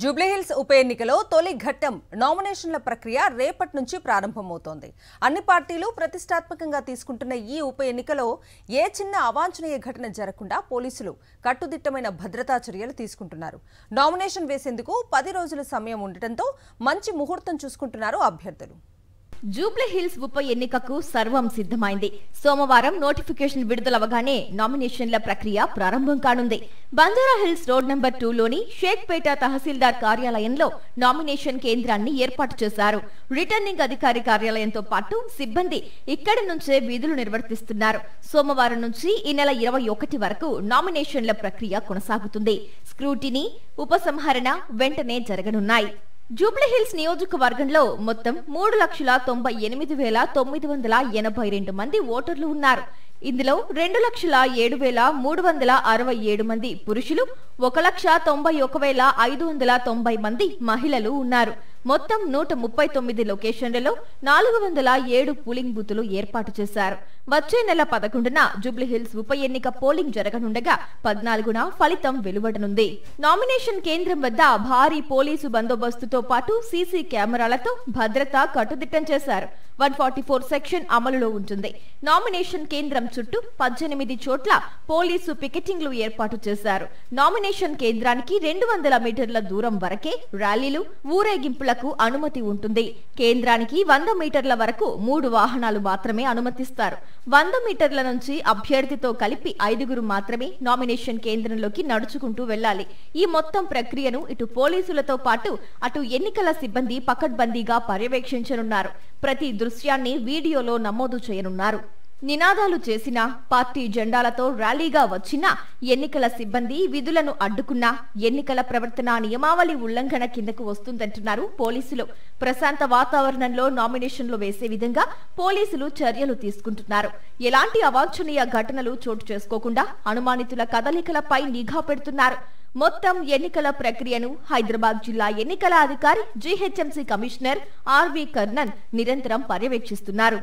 జూబ్లీహిల్స్ ఉప ఎన్నికలో తొలి ఘట్టం నామినేషన్ల ప్రక్రియ రేపటి నుంచి ప్రారంభమవుతోంది. అన్ని పార్టీలు ప్రతిష్టాత్మకంగా తీసుకుంటున్న ఈ ఉప ఎన్నికలో ఏ చిన్న అవాంఛనీయ ఘటన జరగకుండా పోలీసులు కట్టుదిట్టమైన భద్రతా చర్యలు తీసుకుంటున్నారు. నామినేషన్ వేసేందుకు 10 రోజుల సమయం ఉండటంతో మంచి ముహూర్తం చూసుకుంటున్నారు అభ్యర్థులు. జూబ్లీహిల్స్ ఉప ఎన్నికకు సర్వం సిద్ధమైంది. సోమవారం నోటిఫికేషన్ విడుదలవగానే నామినేషన్ల ప్రక్రియ ప్రారంభం కానుంది. బంజారాహిల్స్ రోడ్ నెంబర్ 2లోని షేక్పేట తహసీల్దార్ కార్యాలయంలో నామినేషన్ కేంద్రాన్ని ఏర్పాటు చేశారు. రిటర్నింగ్ అధికారి కార్యాలయంతో పాటు సిబ్బంది ఇక్కడి నుంచే విధులు నిర్వర్తిస్తున్నారు. సోమవారం నుంచి ఈ నెల 21 వరకు నామినేషన్ల ప్రక్రియ కొనసాగుతుంది. స్క్రూటినీ, ఉపసంహరణ వెంటనే జరగనున్నాయి. జూబ్లీహిల్స్ నియోజకవర్గంలో మొత్తం 3,98,982 మంది ఓటర్లు ఉన్నారు. ఇందులో 2,07,367 మంది పురుషులు, 1,91,590 మంది మహిళలు ఉన్నారు. మొత్తం 139 లొకేషన్లలో 407 పోలింగ్ బూతులు ఏర్పాటు చేశారు. వచ్చే నెల 11న జూబ్లీహిల్స్ ఉప ఎన్నిక పోలింగ్ జరగనుండగా 14న ఫలితం వెలువడనుంది. నామినేషన్ కేంద్రం వద్ద భారీ పోలీసు బందోబస్తుతో పాటు సీసీ కెమెరాలతో భద్రత కట్టుదిట్టం చేశారు. 144 సెక్షన్ అమలులో ఉంటుంది. నామినేషన్ కేంద్రం చుట్టూ 18 చోట్ల పోలీసు పికెటింగ్లు ఏర్పాటు చేశారు. నామినేషన్ కేంద్రానికి 200 మీటర్ల దూరం వరకే ర్యాలీలు, ఊరేగింపులకు అనుమతి ఉంటుంది. కేంద్రానికి 100 మీటర్ల వరకు 3 వాహనాలు మాత్రమే అనుమతిస్తారు. 100 మీటర్ల నుంచి అభ్యర్థితో కలిపి 5 మాత్రమే నామినేషన్ కేంద్రంలోకి నడుచుకుంటూ వెళ్లాలి. ఈ మొత్తం ప్రక్రియను ఇటు పోలీసులతో పాటు అటు ఎన్నికల సిబ్బంది పకడ్బందీగా పర్యవేక్షించనున్నారు. ప్రతి దృశ్యాన్ని వీడియోలో నమోదు చేయనున్నారు. నినాదాలు చేసినా, పార్టీ జెండాలతో ర్యాలీగా వచ్చినా, ఎన్నికల సిబ్బంది విధులను అడ్డుకున్నా ఎన్నికల ప్రవర్తన నియమావళి ఉల్లంఘన కిందకు వస్తుందంటున్నారు పోలీసులు. ప్రశాంత వాతావరణంలో నామినేషన్లు వేసే విధంగా పోలీసులు చర్యలు తీసుకుంటున్నారు. ఎలాంటి అవాంఛనీయ ఘటనలు చోటు చేసుకోకుండా అనుమానితుల కదలికలపై నిఘా పెడుతున్నారు. మొత్తం ఎన్నికల ప్రక్రియను హైదరాబాద్ జిల్లా ఎన్నికల అధికారి, జీహెచ్ఎంసీ కమిషనర్ ఆర్వి కర్ణన్ నిరంతరం పర్యవేక్షిస్తున్నారు.